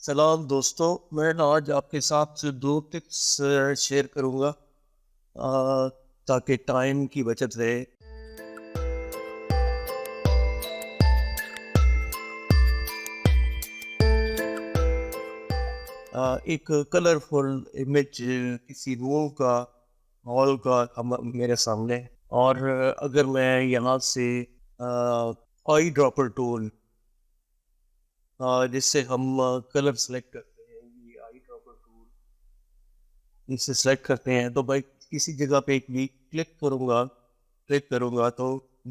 सलाम दोस्तों। मैं ना आज आपके साथ दो टिप्स शेयर करूंगा ताकि टाइम की बचत रहे। एक कलरफुल इमेज किसी रूम का, हॉल का मेरे सामने। और अगर मैं यहाँ से आई ड्रॉपर टूल जिससे हम कलर सेलेक्ट करते हैं, ये आई ड्रॉपर टूल इसे सेलेक्ट करते हैं तो भाई किसी जगह पे एक भी क्लिक करूंगा तो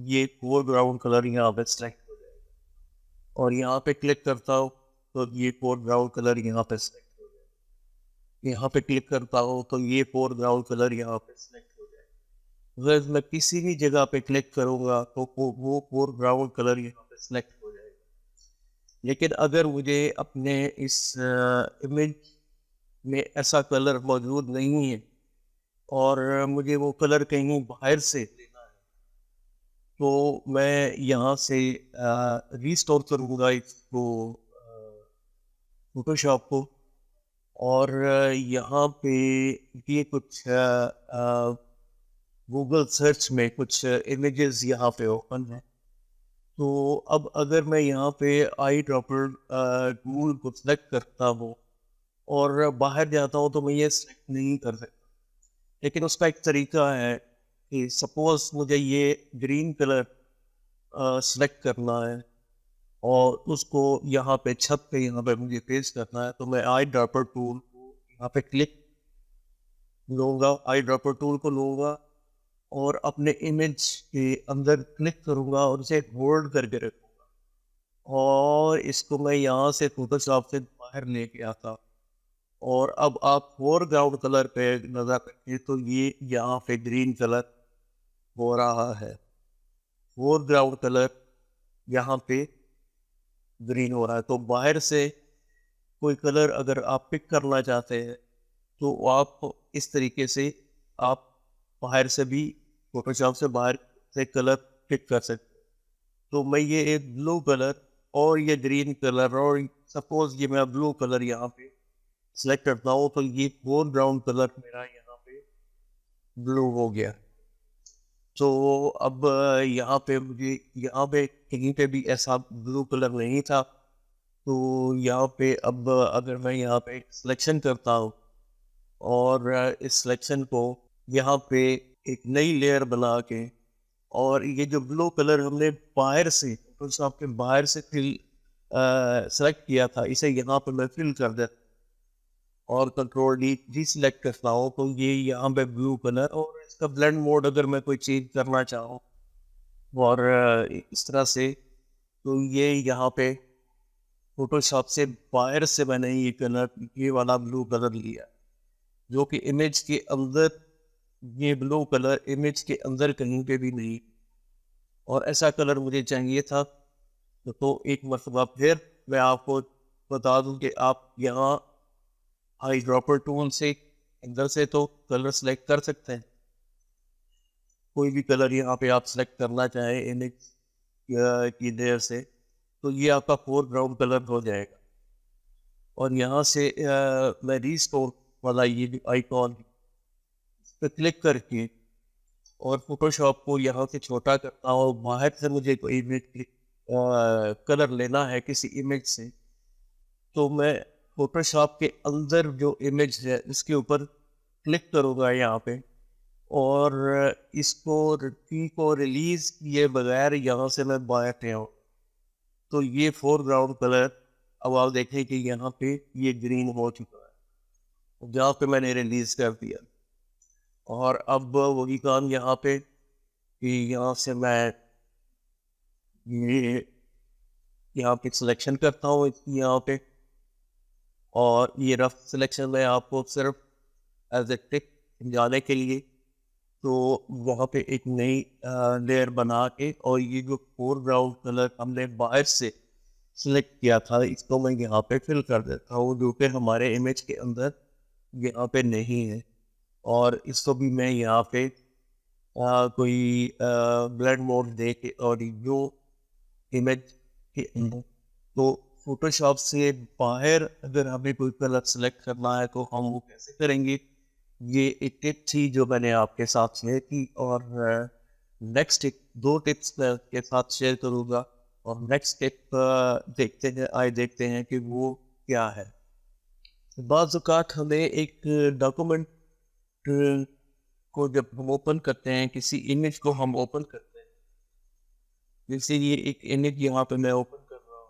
ये फोरग्राउंड कलर यहाँ पे सेलेक्ट हो जाएगा। और यहाँ पे क्लिक करता हूँ तो ये फोरग्राउंड कलर यहाँ पे सेलेक्ट हो जाएगा। यहाँ पे क्लिक करता हूँ तो ये फोरग्राउंड कलर यहाँ पे सेलेक्ट हो जाएगा। अगर मैं किसी भी जगह पे क्लिक करूंगा तो वो फोरग्राउंड कलर यहाँ पे सेलेक्ट हो जाएगा। लेकिन अगर मुझे अपने इस इमेज में ऐसा कलर मौजूद नहीं है और मुझे वो कलर कहीं बाहर से लेना है तो मैं यहाँ से रीस्टोर करूँगा इसको, फोटोशॉप को। और यहाँ पे ये कुछ गूगल सर्च में कुछ इमेजेस यहाँ पे ओपन है। तो अब अगर मैं यहाँ पे आई ड्रॉपर टूल को सेलेक्ट करता हूँ और बाहर जाता हूँ तो मैं ये सेलेक्ट नहीं कर सकता। लेकिन उसका एक तरीका है कि सपोज मुझे ये ग्रीन कलर सेलेक्ट करना है और उसको यहाँ पे छत पे यहाँ पे मुझे पेस्ट करना है तो मैं आई ड्रॉपर टूल को यहाँ पे क्लिक लूँगा, आई ड्रॉपर टूल को लूँगा और अपने इमेज के अंदर क्लिक करूँगा और इसे होल्ड करके रखूँगा और इसको मैं यहाँ से फोटोशॉप से बाहर लेके आता। और अब आप फोरग्राउंड कलर पे नजर रखें तो ये यहाँ पे ग्रीन कलर हो रहा है। फोरग्राउंड कलर यहाँ पे ग्रीन हो रहा है। तो बाहर से कोई कलर अगर आप पिक करना चाहते हैं तो आप इस तरीके से आप बाहर से भी, फोटोशॉप से बाहर से कलर पिक कर सकते हैं। तो मैं ये एक ब्लू कलर और ये ग्रीन कलर और सपोज ये मैं ब्लू कलर यहाँ पे सेलेक्ट करता हूँ तो ये फोरग्राउंड कलर मेरा यहाँ पे ब्लू हो गया। तो अब यहाँ पे मुझे यहाँ पे कहीं पे भी ऐसा ब्लू कलर नहीं था। तो यहाँ पे अब अगर मैं यहाँ पे सिलेक्शन करता हूँ और इस सिलेक्शन को यहाँ पे एक नई लेयर बना के और ये जो ब्लू कलर हमने बाहर से फोटोशॉप के बाहर से फिल सेलेक्ट किया था इसे यहाँ पे मैं फिल कर देता और कंट्रोल डी सिलेक्ट करता हूँ तो ये यहाँ पे ब्लू कलर। और इसका ब्लेंड मोड अगर मैं कोई चेंज करना चाहूँ और इस तरह से तो ये यहाँ पे फोटोशॉप से बाहर से मैंने ये वाला ब्लू कलर लिया जो कि इमेज के अंदर, ये ब्लू कलर इमेज के अंदर कहीं पे भी नहीं। और ऐसा कलर मुझे चाहिए था तो एक मरतबा फिर मैं आपको बता दूं कि आप यहाँ आई ड्रॉपर टूल से अंदर से तो कलर सेलेक्ट कर सकते हैं। कोई भी कलर यहाँ पे आप सेलेक्ट करना चाहें इमेज की लेयर से तो ये आपका फोरग्राउंड कलर हो जाएगा। और यहाँ से मैं रीस्टोर वाला ये जो आइकॉन पे क्लिक करके और फोटोशॉप को यहाँ से छोटा करता हूँ। बाहर से मुझे कोई इमेज कलर लेना है किसी इमेज से तो मैं फोटोशॉप के अंदर जो इमेज है इसके ऊपर क्लिक करूँगा यहाँ पे और इसको की को रिलीज किए बगैर यहाँ से मैं बाहर ले आऊँ तो ये फोरग्राउंड कलर अब आप देखें कि यहाँ पे ये ग्रीन हो चुका है जहाँ पे मैंने रिलीज कर दिया। और अब वही काम यहाँ पे कि यहाँ से मैं ये यहाँ पे सिलेक्शन करता हूँ इसकी यहाँ पे और ये रफ सिलेक्शन में आपको सिर्फ एज ए टिक समझाने के लिए तो वहाँ पे एक नई लेयर बना के और ये जो फोरग्राउंड कलर हमने बाहर से सिलेक्ट किया था इसको मैं यहाँ पे फिल कर देता हूँ जो कि हमारे इमेज के अंदर यहाँ पे नहीं है। और इसको भी मैं यहाँ पे कोई ब्लेंड मोड दे के और जो इमेज के अंदर तो फोटोशॉप से बाहर अगर हमें कोई कलर सेलेक्ट करना है तो हम वो कैसे करेंगे, ये एक टिप थी जो मैंने आपके साथ शेयर की। और नेक्स्ट एक दो टिप्स मैं आपके साथ शेयर करूँगा। और नेक्स्ट टिप देखते हैं कि वो क्या है। बाज़ औक़ात हमें एक डॉक्यूमेंट को जब हम ओपन करते हैं, किसी इमेज को हम ओपन करते हैं, जैसे ये एक इमेज यहाँ पे मैं ओपन कर रहा हूँ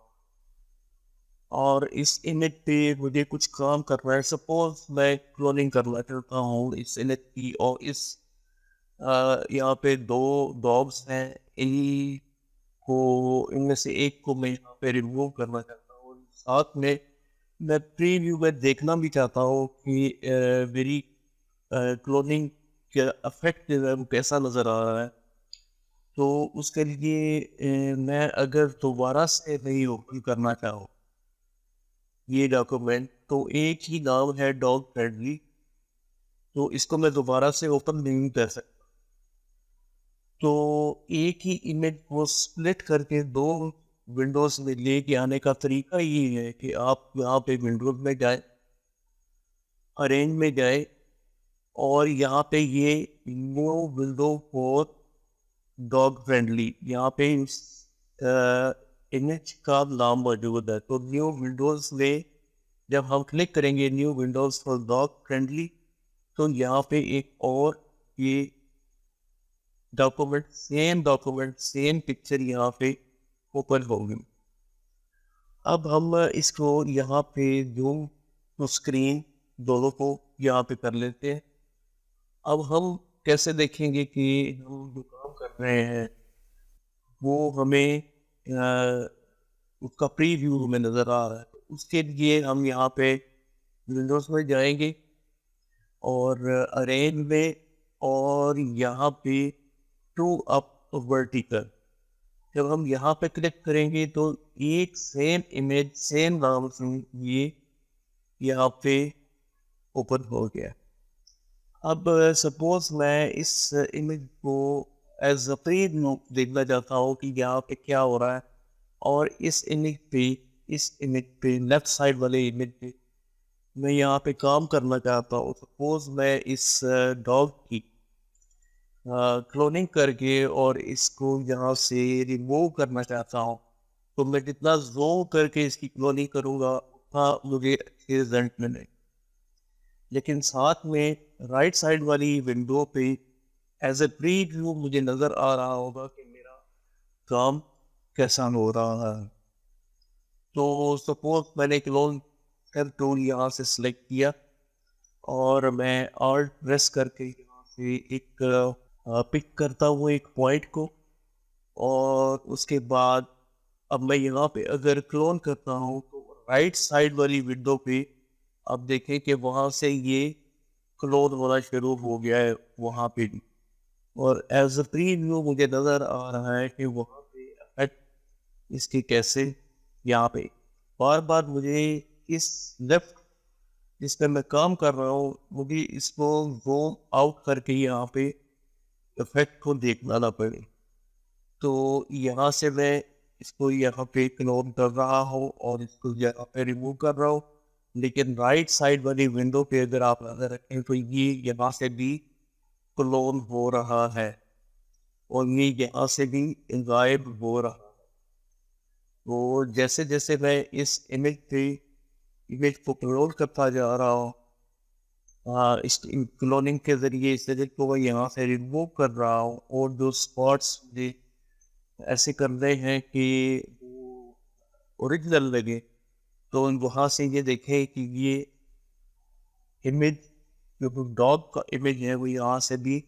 और इस इमेज पे मुझे कुछ काम करना है। सपोज मैं क्लोनिंग करना चाहता हूँ इस इमेज की, और इस यहाँ पे दो डॉग्स हैं, इन्हीं को इनमें से एक को मैं यहाँ पे रिमूव करना चाहता हूँ। साथ में मैं प्रीव्यू में देखना भी चाहता हूँ कि मेरी क्लोनिंग का इफेक्ट जो है वो कैसा नज़र आ रहा है। तो उसके लिए मैं अगर दोबारा से नहीं ओपन करना चाहूँ ये डॉक्यूमेंट, तो एक ही नाम है डॉग फ्रेंडली, तो इसको मैं दोबारा से ओपन नहीं कर सकता। तो एक ही इमेज को स्प्लिट करके दो विंडोज में लेके आने का तरीका ये है कि आप यहाँ पे विंडोज में जाए, अरेंज में जाए, और यहाँ पे ये new window for dog friendly, यहाँ पे इस इमेज का नाम मौजूद है। तो न्यू विंडोज में जब हम क्लिक करेंगे new Windows for dog friendly, तो यहाँ पे एक और ये डॉक्यूमेंट सेम पिक्चर यहाँ पे ओपन होगी। अब हम इसको यहाँ पे जूम टू स्क्रीन दोनों को यहाँ पे कर लेते हैं। अब हम कैसे देखेंगे कि हम जो काम कर रहे हैं वो हमें उसका प्रीव्यू हमें नज़र आ रहा है। उसके लिए हम यहाँ पे विंडोज में जाएंगे और अरेंज में, और यहाँ पे टू अप वर्टिकल, जब हम यहाँ पे क्लिक करेंगे तो एक सेम इमेज सेम नाम से ये यहाँ पे ओपन हो गया। अब सपोज मैं इस इमेज को एज अ प्रीव्यू देखना चाहता हूँ कि यहाँ पे क्या हो रहा है, और इस इमेज पे लेफ्ट साइड वाले इमेज पे मैं यहाँ पे काम करना चाहता हूँ। सपोज मैं इस डॉग की क्लोनिंग करके और इसको यहाँ से रिमूव करना चाहता हूँ, तो मैं जितना ज़ूम करके इसकी क्लोनिंग करूँगा उतना मुझे अच्छे रिजल्ट मिले। लेकिन साथ में राइट साइड वाली विंडो पे एज ए प्रीव्यू मुझे नज़र आ रहा होगा कि मेरा काम कैसा हो रहा है। तो सपोज मैंने क्लोन कर टूल यहाँ से सिलेक्ट किया और मैं ऑल्ट प्रेस करके यहाँ से एक पिक करता हूँ एक पॉइंट को, और उसके बाद अब मैं यहाँ पे अगर क्लोन करता हूँ तो राइट साइड वाली विंडो पे अब देखें कि वहाँ से ये क्लोन होना शुरू हो गया है वहाँ पे भी, और एज अ प्रीव्यू मुझे नज़र आ रहा है कि वहाँ पे इफेक्ट इसके कैसे यहाँ पे बार बार मुझे इस लेफ्ट जिस पे मैं काम कर रहा हूँ मुझे इसको ज़ूम आउट करके यहाँ पे इफेक्ट को देखना ना पड़े। तो यहाँ से मैं इसको यहाँ पे क्लोन कर रहा हूँ और इसको यहाँ पे रिमूव कर रहा हूँ, लेकिन राइट साइड वाली विंडो पे अगर आप नजर रखें तो ये यहाँ से भी क्लोन हो रहा है और ये यहाँ से भी गायब हो रहा है। तो जैसे जैसे मैं इस इमेज को क्लोन करता जा रहा हूँ, इस क्लोनिंग के जरिए इस इमेज को मैं यहाँ से रिमूव कर रहा हूँ, और जो स्पॉट्स मुझे ऐसे कर रहे हैं कि ओरिजिनल लगे, तो वहाँ से ये देखें कि ये इमेज जो डॉग का इमेज है वो यहाँ से भी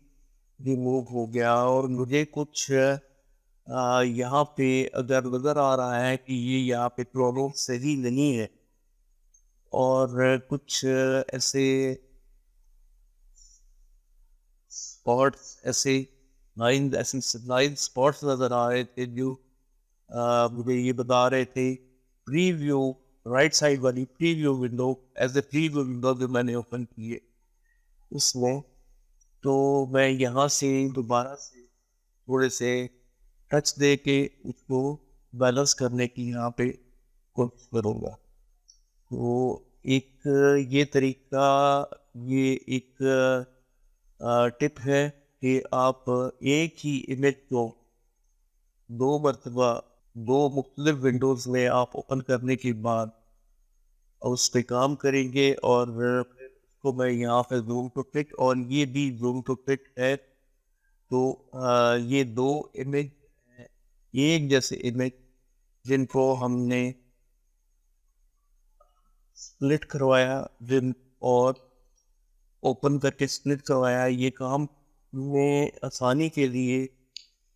रिमूव हो गया। और मुझे कुछ यहाँ पे अगर नज़र आ रहा है कि ये यहाँ पे क्लोनिंग सही नहीं है, और कुछ ऐसे स्पॉट्स ऐसे लाइन स्पॉट्स नज़र आ रहे थे जो मुझे ये बता रहे थे प्रीव्यू राइट साइड वाली preview window as a preview window जो मैंने ओपन की है उसमें। तो मैं यहाँ से दोबारा से थोड़े से टच दे के उसको बैलेंस करने की यहाँ पे कोशिश करूँगा। तो एक ये तरीका, ये एक टिप है कि आप एक ही इमेज को 2 मरतबा 2 मुख्तलिफ विंडोज़ में आप ओपन करने के बाद उस पे काम करेंगे, और फिर उसको मैं यहाँ पे ज़ूम टू पिक, और ये भी ज़ूम टू पिक है। तो ये 2 इमेज हैं, एक जैसे इमेज, जिनको हमने स्प्लिट करवाया, जिन और ओपन करके स्प्लिट करवाया। ये काम में आसानी के लिए,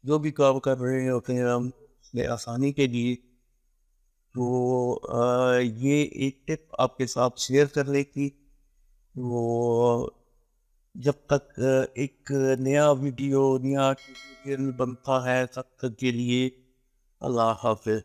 जो भी काम कर रहे होते हैं हम, उसमें आसानी के लिए, तो ये एक टिप आपके साथ शेयर करने की। तो जब तक एक नया वीडियो, नया ट्यूटोरियल बनता है, तब तक के लिए अल्लाह हाफ़िज़।